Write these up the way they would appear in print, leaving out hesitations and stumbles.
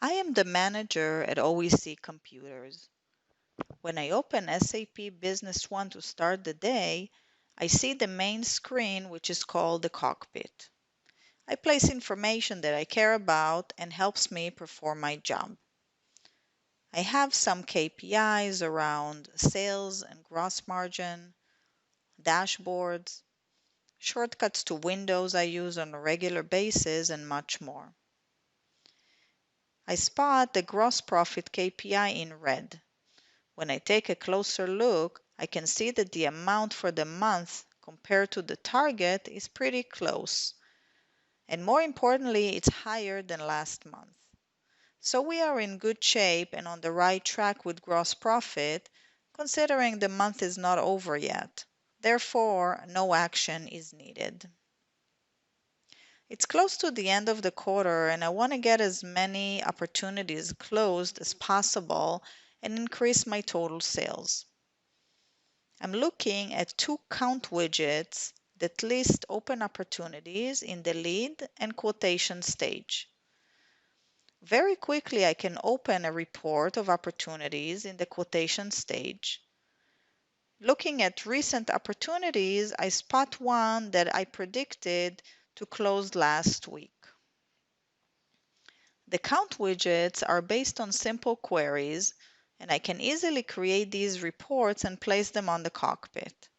I am the manager at OEC Computers. When I open SAP Business One to start the day, I see the main screen, which is called the cockpit. I place information that I care about and helps me perform my job. I have some KPIs around sales and gross margin, dashboards, shortcuts to windows I use on a regular basis, and much more. I spot the gross profit KPI in red. When I take a closer look, I can see that the amount for the month compared to the target is pretty close. And more importantly, it's higher than last month. So we are in good shape and on the right track with gross profit, considering the month is not over yet. Therefore, no action is needed. It's close to the end of the quarter, and I want to get as many opportunities closed as possible and increase my total sales. I'm looking at two count widgets that list open opportunities in the lead and quotation stage. Very quickly, I can open a report of opportunities in the quotation stage. Looking at recent opportunities, I spot one that I predicted to close last week. The count widgets are based on simple queries, and I can easily create these reports and place them on the cockpit.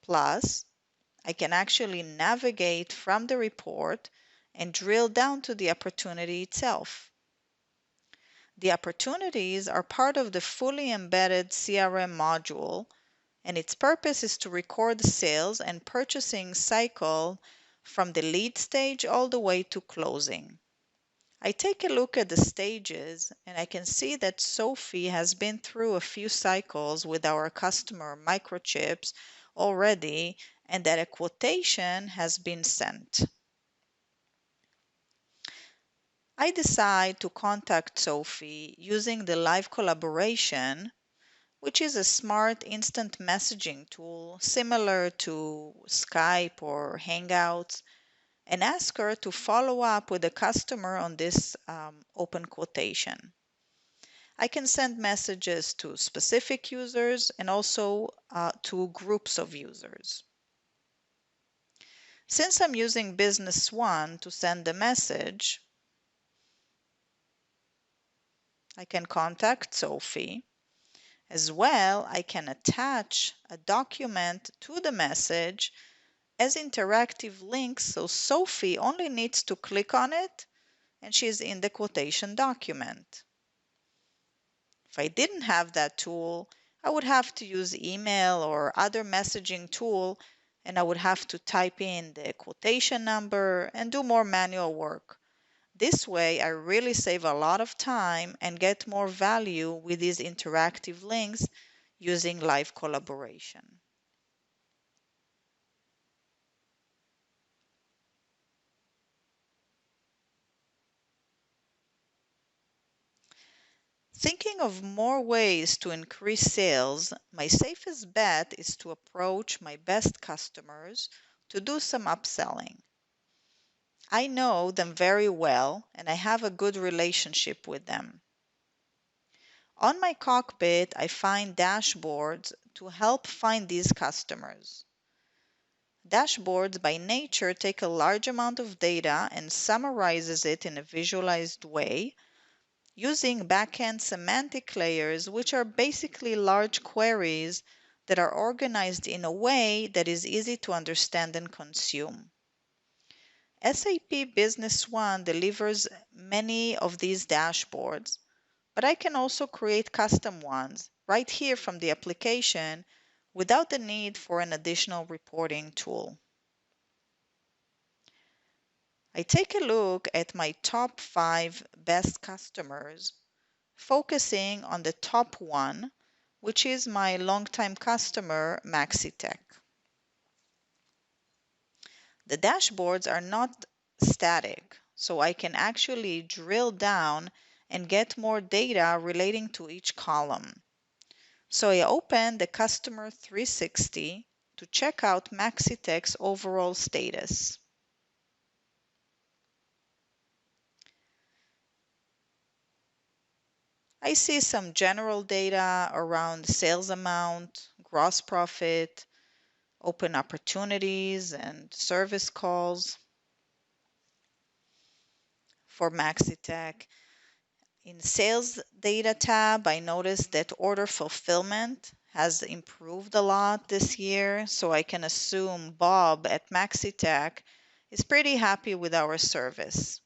Plus, I can actually navigate from the report and drill down to the opportunity itself. The opportunities are part of the fully embedded CRM module, and its purpose is to record the sales and purchasing cycle from the lead stage all the way to closing. I take a look at the stages, and I can see that Sophie has been through a few cycles with our customer microchips already, and that a quotation has been sent. I decide to contact Sophie using the live collaboration, which is a smart instant messaging tool similar to Skype or Hangouts, and ask her to follow up with the customer on this open quotation. I can send messages to specific users and also to groups of users. Since I'm using Business One to send the message, I can contact Sophie. As well, I can attach a document to the message as interactive links, so Sophie only needs to click on it and she's in the quotation document. If I didn't have that tool, I would have to use email or other messaging tool, and I would have to type in the quotation number and do more manual work. This way, I really save a lot of time and get more value with these interactive links using live collaboration. Thinking of more ways to increase sales, my safest bet is to approach my best customers to do some upselling. I know them very well and I have a good relationship with them. On my cockpit, I find dashboards to help find these customers. Dashboards by nature take a large amount of data and summarizes it in a visualized way using backend semantic layers, which are basically large queries that are organized in a way that is easy to understand and consume. SAP Business One delivers many of these dashboards, but I can also create custom ones right here from the application without the need for an additional reporting tool. I take a look at my top 5 best customers, focusing on the top one, which is my longtime customer, Maxitech. The dashboards are not static, so I can actually drill down and get more data relating to each column. So I open the Customer 360 to check out Maxitech's overall status. I see some general data around sales amount, gross profit, open opportunities, and service calls. For MaxiTech, in sales data tab, I noticed that order fulfillment has improved a lot this year, so I can assume Bob at MaxiTech is pretty happy with our service.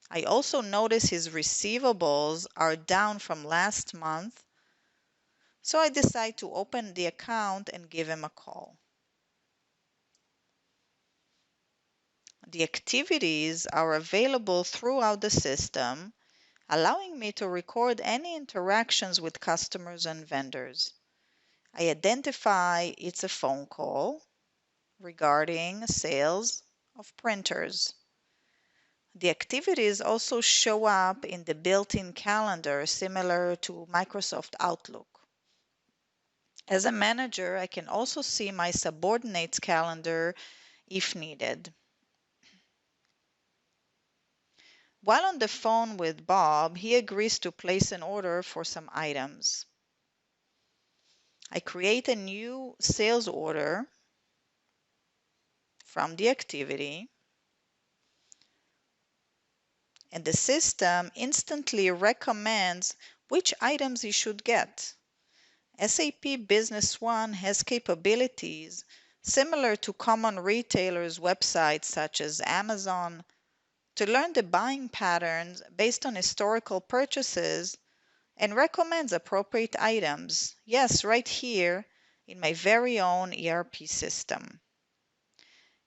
I also notice his receivables are down from last month, so I decide to open the account and give him a call. The activities are available throughout the system, allowing me to record any interactions with customers and vendors. I identify it's a phone call regarding sales of printers. The activities also show up in the built-in calendar similar to Microsoft Outlook. As a manager, I can also see my subordinate's calendar if needed. While on the phone with Bob, he agrees to place an order for some items. I create a new sales order from the activity, and the system instantly recommends which items he should get. SAP Business One has capabilities similar to common retailers' websites such as Amazon to learn the buying patterns based on historical purchases and recommends appropriate items. Yes, right here in my very own ERP system.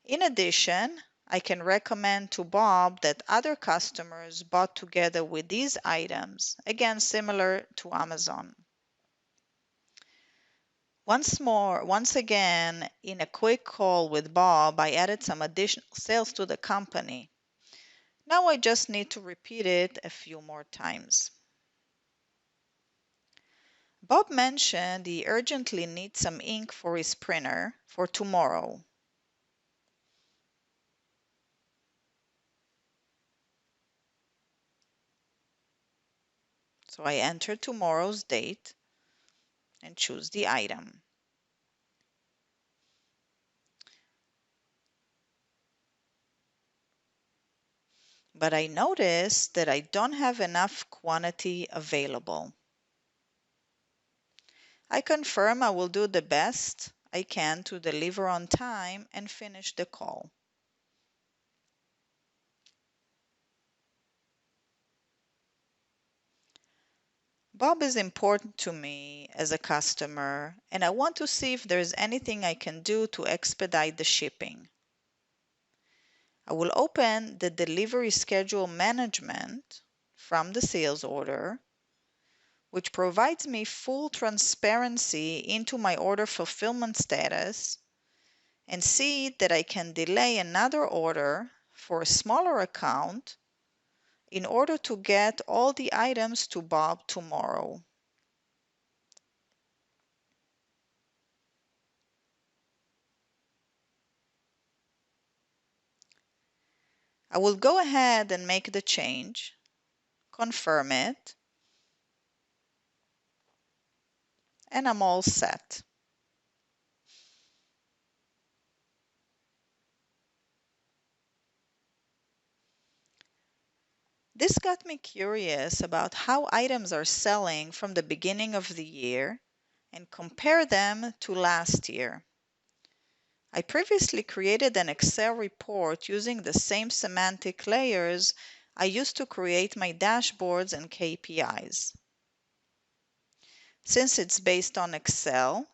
In addition, I can recommend to Bob that other customers bought together with these items, again similar to Amazon. Once again, in a quick call with Bob, I added some additional sales to the company. Now I just need to repeat it a few more times. Bob mentioned he urgently needs some ink for his printer for tomorrow. So I enter tomorrow's date and choose the item. But I notice that I don't have enough quantity available. I confirm I will do the best I can to deliver on time and finish the call. Bob is important to me as a customer, and I want to see if there's anything I can do to expedite the shipping. I will open the delivery schedule management from the sales order, which provides me full transparency into my order fulfillment status, and see that I can delay another order for a smaller account in order to get all the items to Bob tomorrow. I will go ahead and make the change, confirm it, and I'm all set. This got me curious about how items are selling from the beginning of the year and compare them to last year. I previously created an Excel report using the same semantic layers I used to create my dashboards and KPIs. Since it's based on Excel,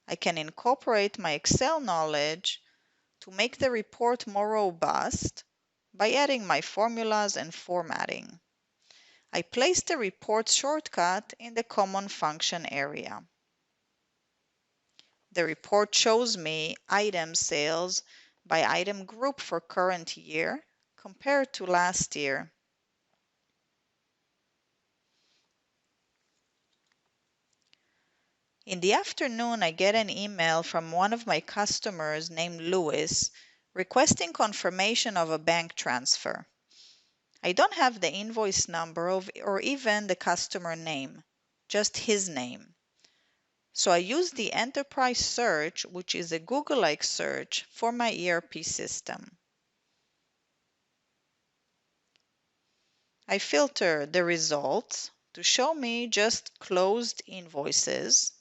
I can incorporate my Excel knowledge to make the report more robust by adding my formulas and formatting. I place the report shortcut in the Common Function area. The report shows me item sales by item group for current year compared to last year. In the afternoon, I get an email from one of my customers named Louis requesting confirmation of a bank transfer. I don't have the invoice number or even the customer name, just his name. So I use the enterprise search, which is a Google-like search, for my ERP system. I filter the results to show me just closed invoices,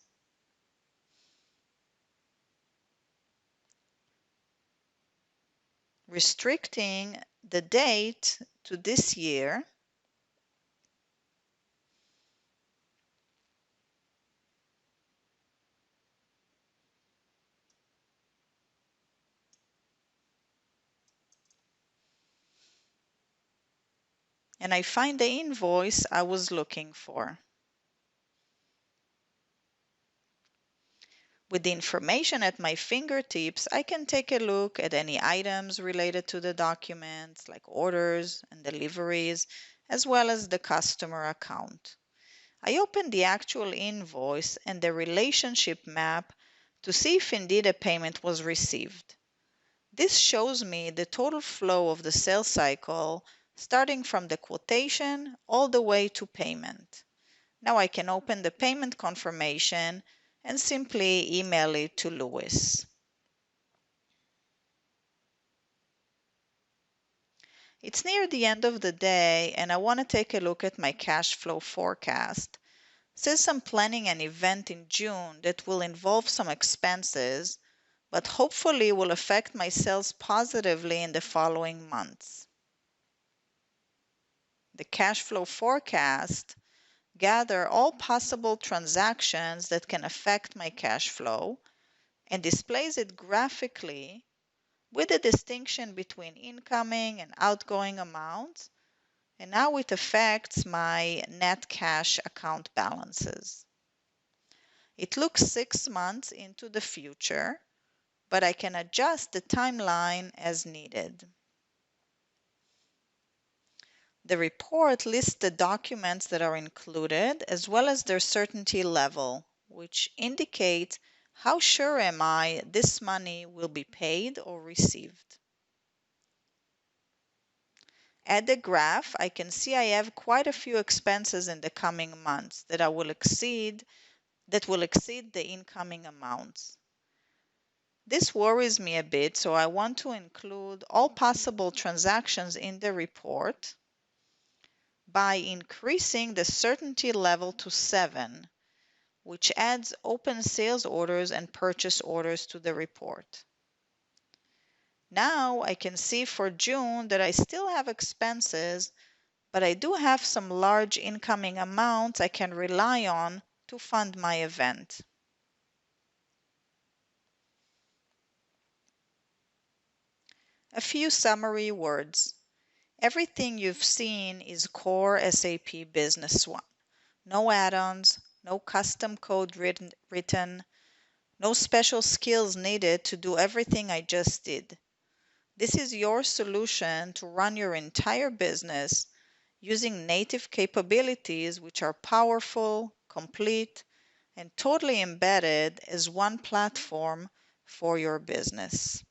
restricting the date to this year, and I find the invoice I was looking for. With the information at my fingertips, I can take a look at any items related to the documents, like orders and deliveries, as well as the customer account. I open the actual invoice and the relationship map to see if indeed a payment was received. This shows me the total flow of the sales cycle, starting from the quotation all the way to payment. Now I can open the payment confirmation and simply email it to Louis. It's near the end of the day and I want to take a look at my cash flow forecast. Since I'm planning an event in June that will involve some expenses, but hopefully will affect my sales positively in the following months. The cash flow forecast gather all possible transactions that can affect my cash flow and displays it graphically with a distinction between incoming and outgoing amounts, and now it affects my net cash account balances. It looks 6 months into the future, but I can adjust the timeline as needed. The report lists the documents that are included as well as their certainty level, which indicates how sure am I this money will be paid or received. At the graph, I can see I have quite a few expenses in the coming months that will exceed the incoming amounts. This worries me a bit, so I want to include all possible transactions in the report by increasing the certainty level to 7, which adds open sales orders and purchase orders to the report. Now I can see for June that I still have expenses, but I do have some large incoming amounts I can rely on to fund my event. A few summary words. Everything you've seen is core SAP Business One. No add-ons, no custom code written, no special skills needed to do everything I just did. This is your solution to run your entire business using native capabilities which are powerful, complete, and totally embedded as one platform for your business.